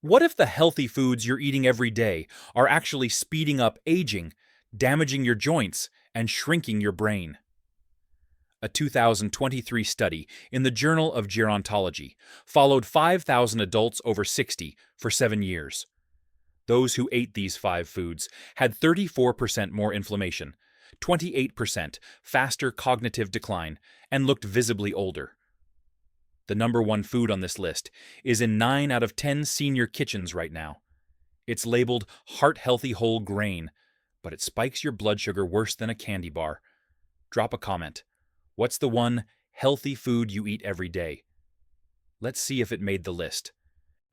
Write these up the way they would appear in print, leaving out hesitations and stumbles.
What if the healthy foods you're eating every day are actually speeding up aging, damaging your joints, and shrinking your brain? A 2023 study in the Journal of Gerontology followed 5,000 adults over 60 for 7 years. Those who ate these five foods had 34% more inflammation, 28% faster cognitive decline, and looked visibly older. The number one food on this list is in 9 out of 10 senior kitchens right now. It's labeled heart-healthy whole grain, but it spikes your blood sugar worse than a candy bar. Drop a comment. What's the one healthy food you eat every day? Let's see if it made the list.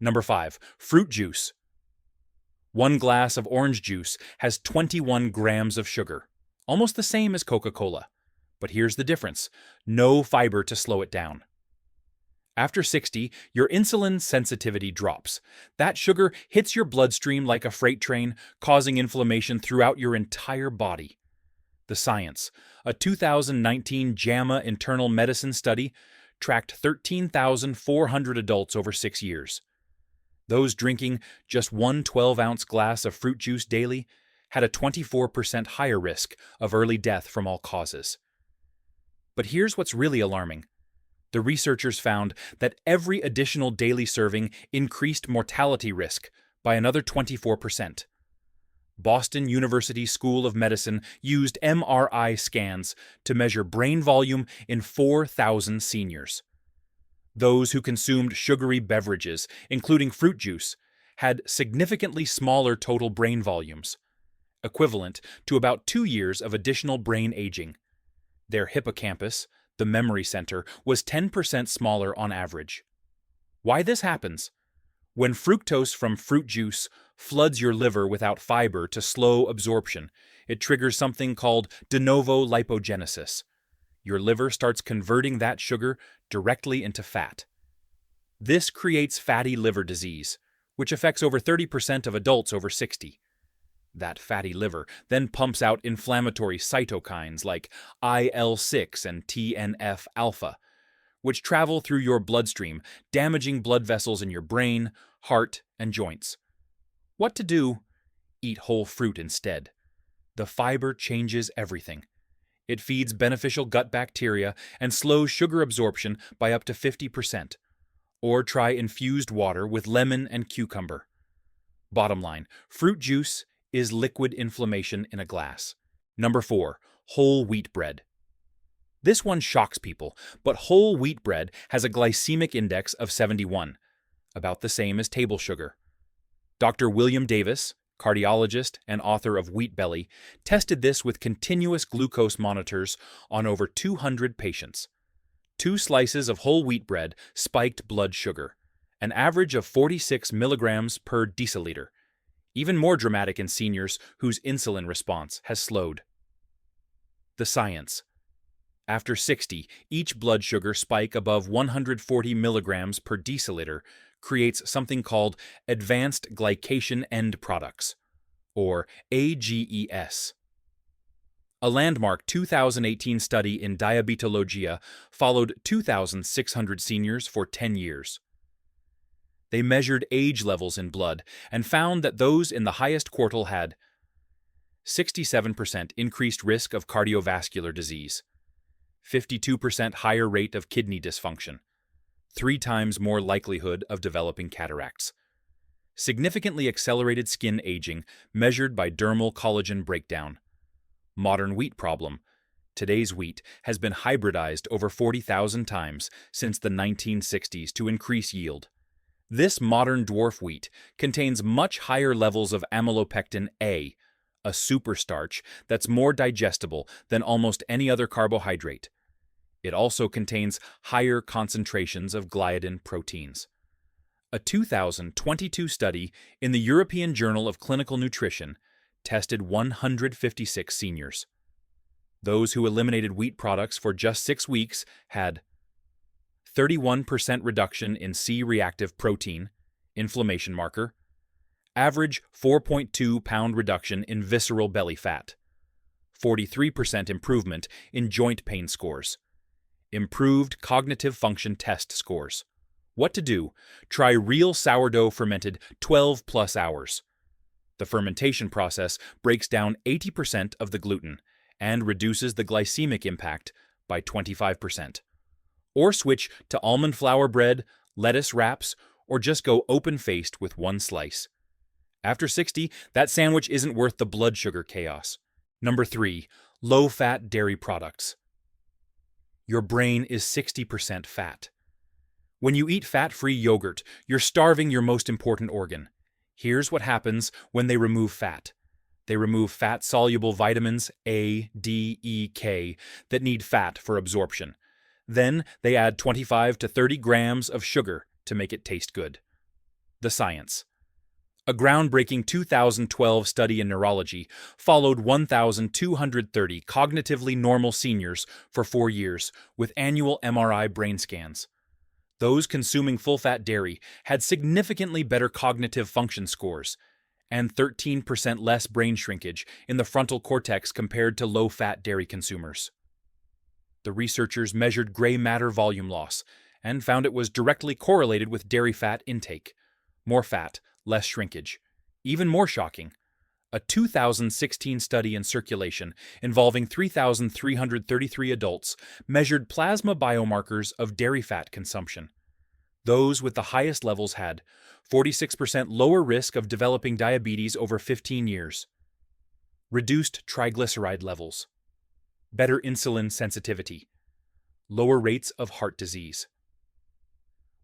Number 5. Fruit juice. One glass of orange juice has 21 grams of sugar, almost the same as Coca-Cola. But here's the difference: no fiber to slow it down. After 60, your insulin sensitivity drops. That sugar hits your bloodstream like a freight train, causing inflammation throughout your entire body. The science: a 2019 JAMA Internal Medicine study tracked 13,400 adults over 6 years. Those drinking just one 12-ounce glass of fruit juice daily had a 24% higher risk of early death from all causes. But here's what's really alarming. The researchers found that every additional daily serving increased mortality risk by another 24%. Boston University School of Medicine used MRI scans to measure brain volume in 4,000 seniors. Those who consumed sugary beverages, including fruit juice, had significantly smaller total brain volumes, equivalent to about 2 years of additional brain aging. Their hippocampus, the memory center, was 10% smaller on average. Why this happens? When fructose from fruit juice floods your liver without fiber to slow absorption, it triggers something called de novo lipogenesis. Your liver starts converting that sugar directly into fat. This creates fatty liver disease, which affects over 30% of adults over 60. That fatty liver then pumps out inflammatory cytokines like IL-6 and TNF-alpha, which travel through your bloodstream, damaging blood vessels in your brain, heart, and joints. What to do? Eat whole fruit instead. The fiber changes everything. It feeds beneficial gut bacteria and slows sugar absorption by up to 50%. Or try infused water with lemon and cucumber. Bottom line, fruit juice is liquid inflammation in a glass. Number 4. Whole wheat bread. This one shocks people, but whole wheat bread has a glycemic index of 71, about the same as table sugar. Dr. William Davis, cardiologist and author of Wheat Belly, tested this with continuous glucose monitors on over 200 patients. 2 slices of whole wheat bread spiked blood sugar, an average of 46 milligrams per deciliter, even more dramatic in seniors whose insulin response has slowed. The science: after 60, each blood sugar spike above 140 milligrams per deciliter creates something called advanced glycation end products, or AGES. A landmark 2018 study in Diabetologia followed 2,600 seniors for 10 years. They measured age levels in blood and found that those in the highest quartile had 67% increased risk of cardiovascular disease, 52% higher rate of kidney dysfunction, 3 times more likelihood of developing cataracts, significantly accelerated skin aging measured by dermal collagen breakdown. Modern wheat problem: today's wheat has been hybridized over 40,000 times since the 1960s to increase yield. This modern dwarf wheat contains much higher levels of amylopectin A, a superstarch that's more digestible than almost any other carbohydrate. It also contains higher concentrations of gliadin proteins. A 2022 study in the European Journal of Clinical Nutrition tested 156 seniors. Those who eliminated wheat products for just 6 weeks had 31% reduction in C-reactive protein, inflammation marker, average 4.2 pound reduction in visceral belly fat, 43% improvement in joint pain scores, improved cognitive function test scores, What to do? Try real sourdough fermented 12 plus hours. The fermentation process breaks down 80% of the gluten and reduces the glycemic impact by 25%. Or switch to almond flour bread, lettuce wraps, or just go open-faced with one slice. After 60, that sandwich isn't worth the blood sugar chaos. Number 3. Low-fat dairy products. Your brain is 60% fat. When you eat fat-free yogurt, you're starving your most important organ. Here's what happens when they remove fat. They remove fat-soluble vitamins A, D, E, K that need fat for absorption. Then they add 25 to 30 grams of sugar to make it taste good. The science. A groundbreaking 2012 study in neurology followed 1,230 cognitively normal seniors for 4 years with annual MRI brain scans. Those consuming full-fat dairy had significantly better cognitive function scores and 13% less brain shrinkage in the frontal cortex compared to low-fat dairy consumers. The researchers measured gray matter volume loss and found it was directly correlated with dairy fat intake. More fat, less shrinkage. Even more shocking, a 2016 study in Circulation involving 3,333 adults measured plasma biomarkers of dairy fat consumption. Those with the highest levels had 46% lower risk of developing diabetes over 15 years, reduced triglyceride levels, better insulin sensitivity, lower rates of heart disease.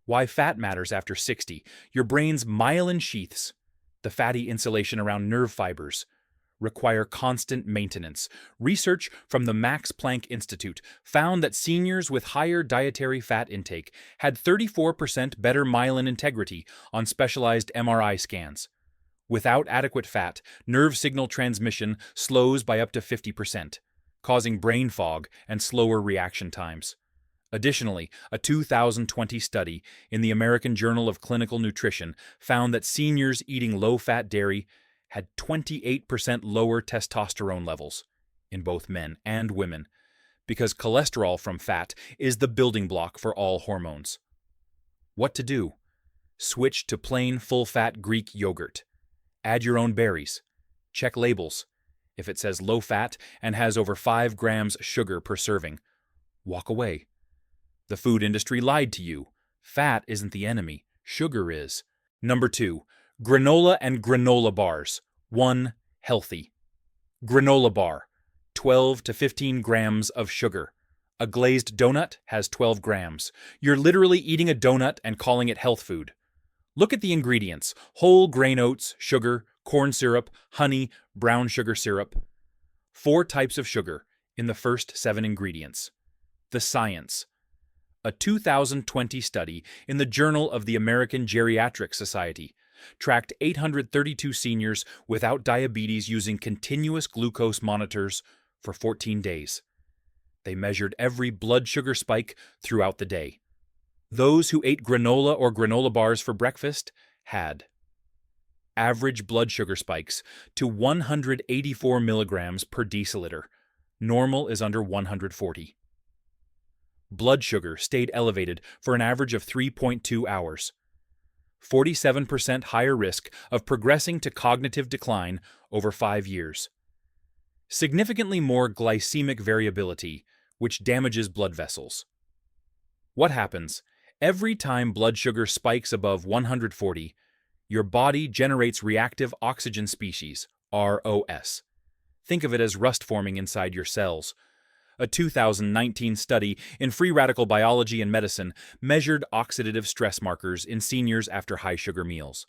Why fat matters after 60. Your brain's myelin sheaths, the fatty insulation around nerve fibers, require constant maintenance. Research from the Max Planck Institute found that seniors with higher dietary fat intake had 34% better myelin integrity on specialized MRI scans. Without adequate fat, nerve signal transmission slows by up to 50%, causing brain fog and slower reaction times. Additionally, a 2020 study in the American Journal of Clinical Nutrition found that seniors eating low-fat dairy had 28% lower testosterone levels in both men and women, because cholesterol from fat is the building block for all hormones. What to do? Switch to plain full-fat Greek yogurt. Add your own berries. Check labels. If it says low-fat and has over 5 grams sugar per serving, walk away. The food industry lied to you. Fat isn't the enemy, sugar is. Number 2. Granola and granola bars. 1. Healthy. Granola bar. 12 to 15 grams of sugar. A glazed donut has 12 grams. You're literally eating a donut and calling it health food. Look at the ingredients. Whole grain oats, sugar, corn syrup, honey, brown sugar syrup. 4 types of sugar in the first 7 ingredients. The science. A 2020 study in the Journal of the American Geriatric Society tracked 832 seniors without diabetes using continuous glucose monitors for 14 days. They measured every blood sugar spike throughout the day. Those who ate granola or granola bars for breakfast had average blood sugar spikes to 184 milligrams per deciliter. Normal is under 140. Blood sugar stayed elevated for an average of 3.2 hours. 47% higher risk of progressing to cognitive decline over 5 years. Significantly more glycemic variability, which damages blood vessels. What happens? Every time blood sugar spikes above 140, your body generates reactive oxygen species, ROS. Think of it as rust forming inside your cells. A 2019 study in Free Radical Biology and Medicine measured oxidative stress markers in seniors after high-sugar meals.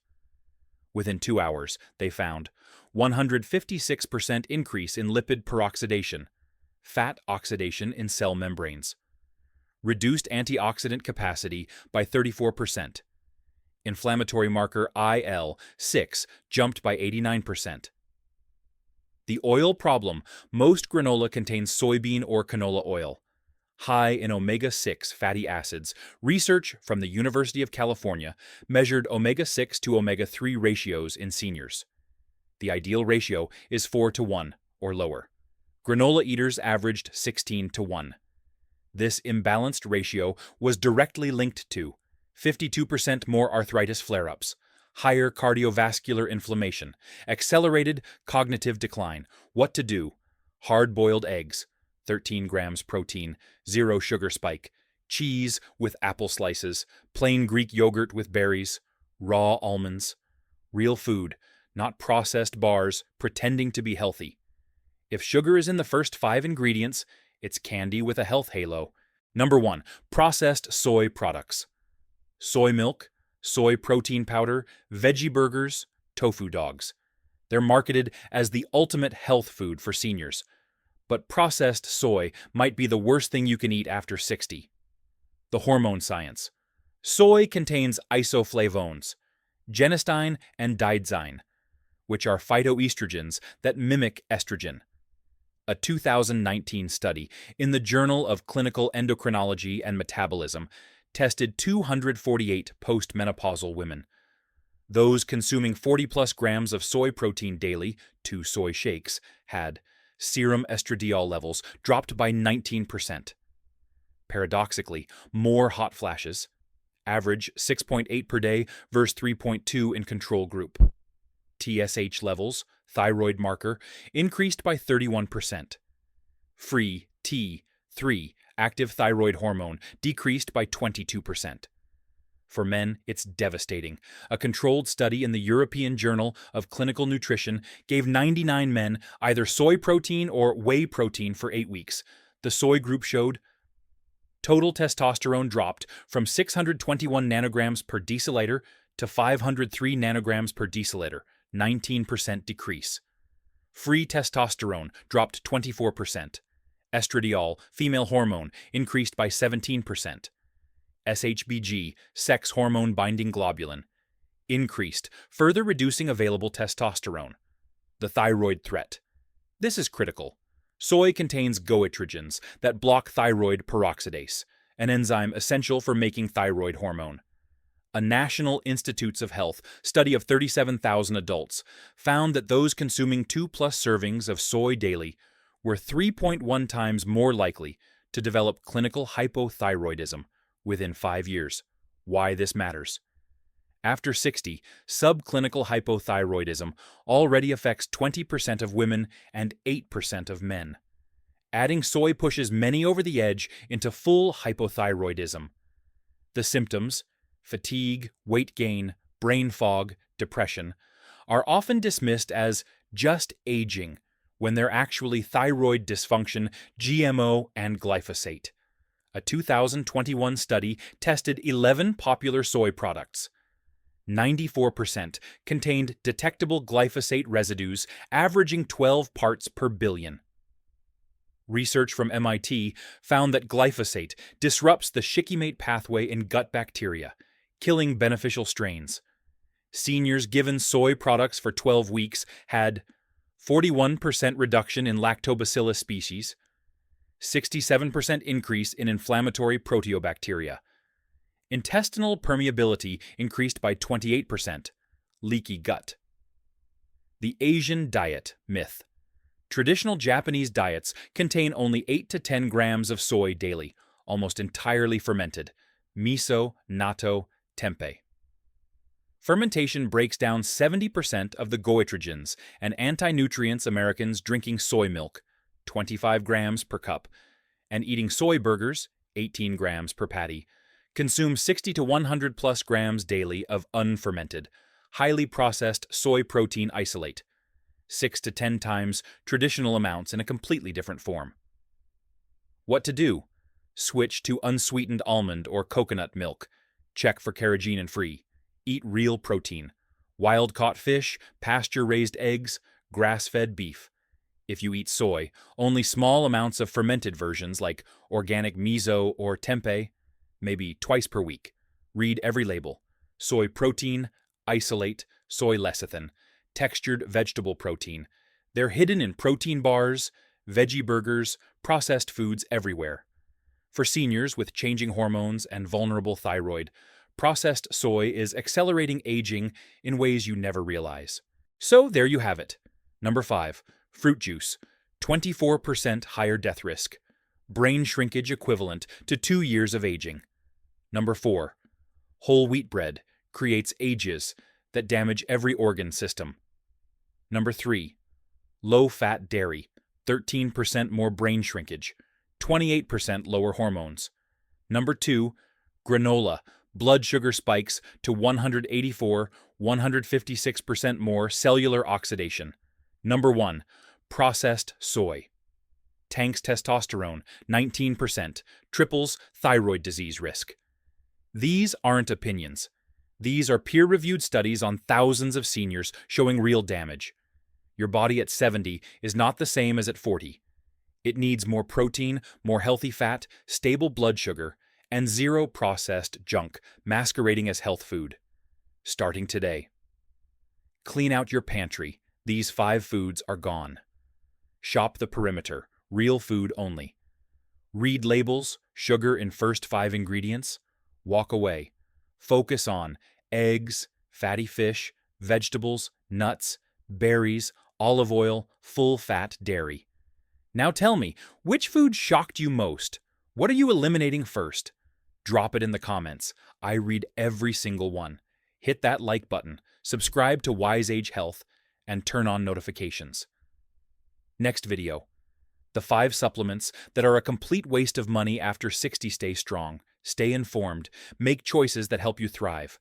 Within 2 hours, they found 156% increase in lipid peroxidation, fat oxidation in cell membranes, reduced antioxidant capacity by 34%, inflammatory marker IL-6 jumped by 89%. The oil problem. Most granola contains soybean or canola oil, high in omega-6 fatty acids. Research from the University of California measured omega-6 to omega-3 ratios in seniors. The ideal ratio is 4:1 or lower. Granola eaters averaged 16:1. This imbalanced ratio was directly linked to 52% more arthritis flare-ups, higher cardiovascular inflammation, accelerated cognitive decline. What to do? Hard-boiled eggs, 13 grams protein, 0 sugar spike, cheese with apple slices, plain Greek yogurt with berries, raw almonds. Real food, not processed bars pretending to be healthy. If sugar is in the first 5 ingredients, it's candy with a health halo. Number 1. Processed soy products. Soy milk, soy protein powder, veggie burgers, tofu dogs. They're marketed as the ultimate health food for seniors. But processed soy might be the worst thing you can eat after 60. The hormone science. Soy contains isoflavones, genistein and digoxin, which are phytoestrogens that mimic estrogen. A 2019 study in the Journal of Clinical Endocrinology and Metabolism tested 248 postmenopausal women. Those consuming 40-plus grams of soy protein daily, 2 soy shakes, had serum estradiol levels dropped by 19%. Paradoxically, more hot flashes, average 6.8 per day versus 3.2 in control group. TSH levels, thyroid marker, increased by 31%. Free T3, active thyroid hormone, decreased by 22%. For men, it's devastating. A controlled study in the European Journal of Clinical Nutrition gave 99 men either soy protein or whey protein for 8 weeks. The soy group showed total testosterone dropped from 621 nanograms per deciliter to 503 nanograms per deciliter, 19% decrease. Free testosterone dropped 24%. Estradiol, female hormone, increased by 17%. SHBG, sex hormone binding globulin, increased, further reducing available testosterone. The thyroid threat. This is critical. Soy contains goitrogens that block thyroid peroxidase, an enzyme essential for making thyroid hormone. A National Institutes of Health study of 37,000 adults found that those consuming 2+ servings of soy daily were 3.1 times more likely to develop clinical hypothyroidism within 5 years. Why this matters. After 60, subclinical hypothyroidism already affects 20% of women and 8% of men. Adding soy pushes many over the edge into full hypothyroidism. The symptoms, fatigue, weight gain, brain fog, depression, are often dismissed as just aging when they're actually thyroid dysfunction, GMO, and glyphosate. A 2021 study tested 11 popular soy products. 94% contained detectable glyphosate residues averaging 12 parts per billion. Research from MIT found that glyphosate disrupts the shikimate pathway in gut bacteria, killing beneficial strains. Seniors given soy products for 12 weeks had 41% reduction in lactobacillus species, 67% increase in inflammatory proteobacteria. Intestinal permeability increased by 28%. Leaky gut. The Asian diet myth. Traditional Japanese diets contain only 8 to 10 grams of soy daily, almost entirely fermented. Miso, natto, tempeh. Fermentation breaks down 70% of the goitrogens and anti-nutrients Americans drinking soy milk, 25 grams per cup, and eating soy burgers, 18 grams per patty, consume 60 to 100 plus grams daily of unfermented, highly processed soy protein isolate, 6 to 10 times traditional amounts in a completely different form. What to do? Switch to unsweetened almond or coconut milk. Check for carrageenan-free. Eat real protein. Wild-caught fish, pasture-raised eggs, grass-fed beef. If you eat soy, only small amounts of fermented versions like organic miso or tempeh, maybe twice per week. Read every label. Soy protein, isolate, soy lecithin, textured vegetable protein. They're hidden in protein bars, veggie burgers, processed foods everywhere. For seniors with changing hormones and vulnerable thyroid, processed soy is accelerating aging in ways you never realize. So there you have it. Number 5. Fruit juice. 24% higher death risk. Brain shrinkage equivalent to 2 years of aging. Number 4. Whole wheat bread creates ages that damage every organ system. Number 3. Low-fat dairy, 13% more brain shrinkage, 28% lower hormones. Number 2. Granola, blood sugar spikes to 184, 156% more cellular oxidation. Number 1. Processed soy. Tanks testosterone, 19%, triples thyroid disease risk. These aren't opinions. These are peer-reviewed studies on thousands of seniors showing real damage. Your body at 70 is not the same as at 40. It needs more protein, more healthy fat, stable blood sugar, and zero processed junk masquerading as health food. Starting today. Clean out your pantry. These 5 foods are gone. Shop the perimeter. Real food only. Read labels, sugar in first 5 ingredients. Walk away. Focus on eggs, fatty fish, vegetables, nuts, berries, olive oil, full-fat dairy. Now tell me, which food shocked you most? What are you eliminating first? Drop it in the comments. I read every single one. Hit that like button, subscribe to Wise Age Health, and turn on notifications. Next video. The 5 supplements that are a complete waste of money after 60. Stay strong, stay informed, make choices that help you thrive.